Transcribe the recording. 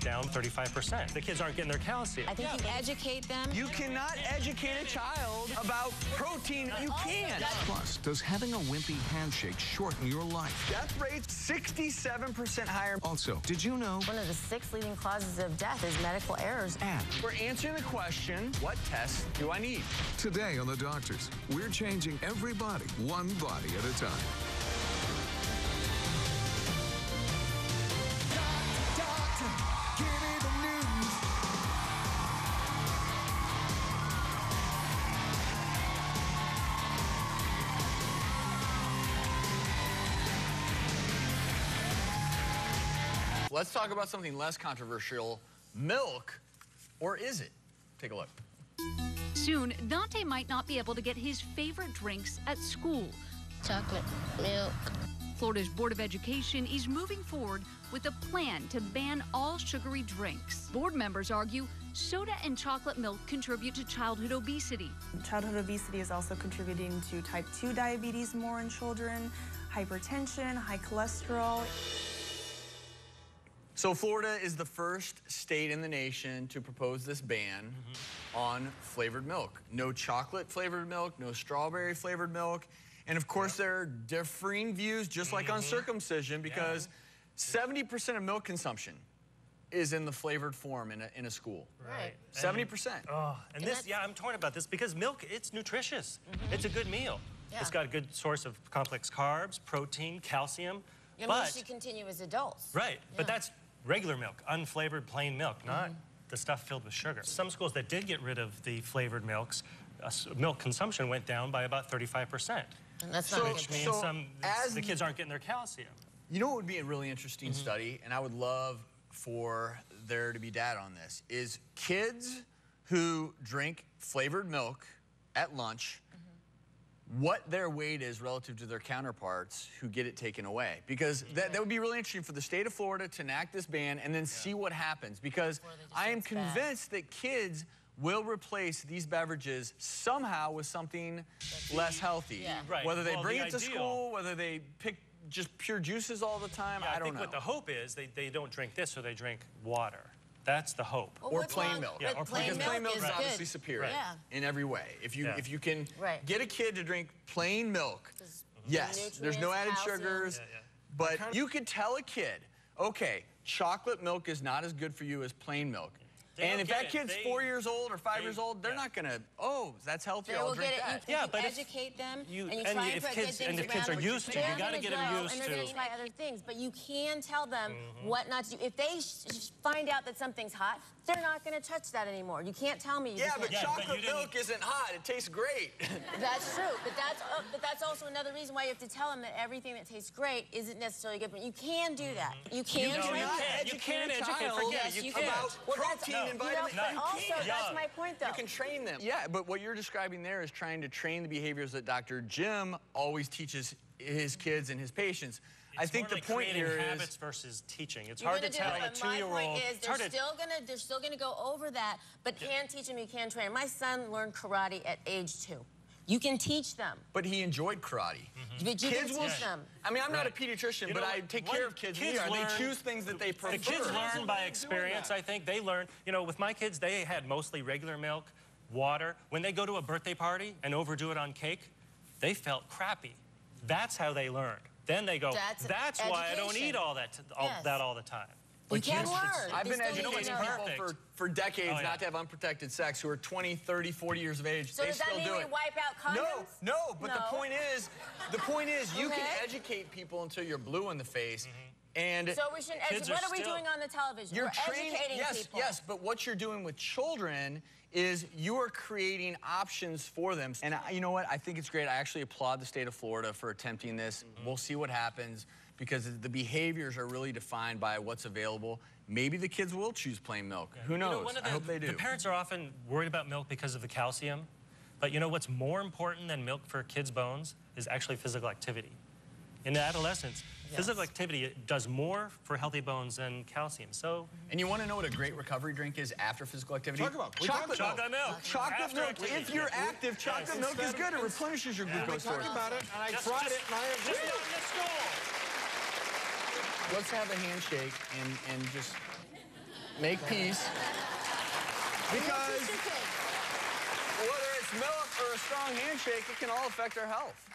down 35%. The kids aren't getting their calcium. I think you educate them. You cannot educate a child about protein. You can't. Plus, does having a wimpy handshake shorten your life? Death rate's 67% higher. Also, did you know? One of the 6 leading causes of death is medical errors. And we're answering the question, what tests do I need? Today on The Doctors, we're changing every body, one body at a time. Doctor, give me the news. Let's talk about something less controversial, milk, or is it? Take a look. Soon, Dante might not be able to get his favorite drinks at school. Chocolate milk. Florida's Board of Education is moving forward with a plan to ban all sugary drinks. Board members argue soda and chocolate milk contribute to childhood obesity. Childhood obesity is also contributing to type 2 diabetes more in children, hypertension, high cholesterol. So Florida is the first state in the nation to propose this ban on flavored milk. No chocolate flavored milk, no strawberry flavored milk. And of course there are differing views, just like on circumcision, because 70% of milk consumption is in the flavored form in a school. Right. 70%. Oh, and this, I'm torn about this because milk, it's nutritious. It's a good meal. Yeah. It's got a good source of complex carbs, protein, calcium. And we should continue as adults. Right, but that's regular milk, unflavored plain milk, not the stuff filled with sugar. Some schools that did get rid of the flavored milks, milk consumption went down by about 35%. And that's not a good Which thing. means the kids aren't getting their calcium. You know what would be a really interesting study, and I would love for there to be data on this, is kids who drink flavored milk at lunch, what their weight is relative to their counterparts who get it taken away. Because that would be really interesting for the state of Florida to enact this ban and then see what happens. Because I am convinced that kids will replace these beverages somehow with something less healthy. Yeah. Right. Whether they Well, bring the it to ideal- school, whether they pick just pure juices all the time, I I don't think know. what the hope is, they don't drink this or they drink water. That's the hope. Well, Or what's plain wrong milk. with or plain Because plain milk is is obviously good. superior Yeah. in every way. If you can Right. get a kid to drink plain milk, yes, there's no nutrients, added calcium. sugars, but you could tell a kid, okay, chocolate milk is not as good for you as plain milk. They And don't if get that it. kid's 4 years old or 5 years old, they're not gonna, oh, that's healthy, They I'll will drink get that. it. You but if educate them, and you and try and if put kids- good things and if kids around are them. used to, They're you gotta gonna get 'em grow, used and they're gonna to- try other things, but you can tell them what not to do. If they find out that something's hot, they're not gonna touch that anymore. You can't tell me. Yeah, but Yeah, but chocolate you didn't- milk isn't hot. It tastes great. That's true, but that's also another reason why you have to tell them that everything that tastes great isn't necessarily good. But you can do that. You can No, train you them. can't. You can't a educate. child Forget it. Yes, You you can't. can. about Well, that's- protein and you know, vitamins. but You also, can't. that's my point, though. You can train them. Yeah, but what you're describing there is trying to train the behaviors that Dr. Jim always teaches his kids and his patients. I think the point here is habits versus teaching. It's You're hard to gonna do tell it, a but my 2-year-old. point is they're still gonna go over that, but can teach them, you can train. My son learned karate at age 2. You can teach them. But he enjoyed karate. But you Kids can will. teach them. I mean, I'm not a Right. pediatrician, You but know I what? take care of kids. Kids They learn- choose things that they prefer. The kids learn by experience, I think. They learn, you know, with my kids, they had mostly regular milk, water. When they go to a birthday party and overdo it on cake, they felt crappy. That's how they learned. Then they go, that's why I don't education. eat all that all the time. You can learn. I've been They still educating need to know. people for decades Oh, yeah. not to have unprotected sex who are 20, 30, 40 years of age. So they does that still mean do we it. wipe out condoms? No, but No. the point is you can Okay. educate people until you're blue in the face. And So we shouldn't Kids what are are we still- doing on the television? you're We're training, educating people. yes, but what you're doing with children is you are creating options for them. And you know what? I think it's great. I actually applaud the state of Florida for attempting this. We'll see what happens because the behaviors are really defined by what's available. Maybe the kids will choose plain milk. Who knows? You know, one of I hope they do. The parents are often worried about milk because of the calcium. But you know what's more important than milk for kids' bones is actually physical activity. In adolescence, physical activity does more for healthy bones than calcium. So, And you want to know what a great recovery drink is after physical activity? Talk about- chocolate milk. Chocolate milk. Chocolate After milk. activity. If you're active, chocolate milk is good. It replenishes your We glucose talked stores. about it, and I tried it, and I agree. Let's have a handshake and just make peace. Because whether it's milk or a strong handshake, it can all affect our health.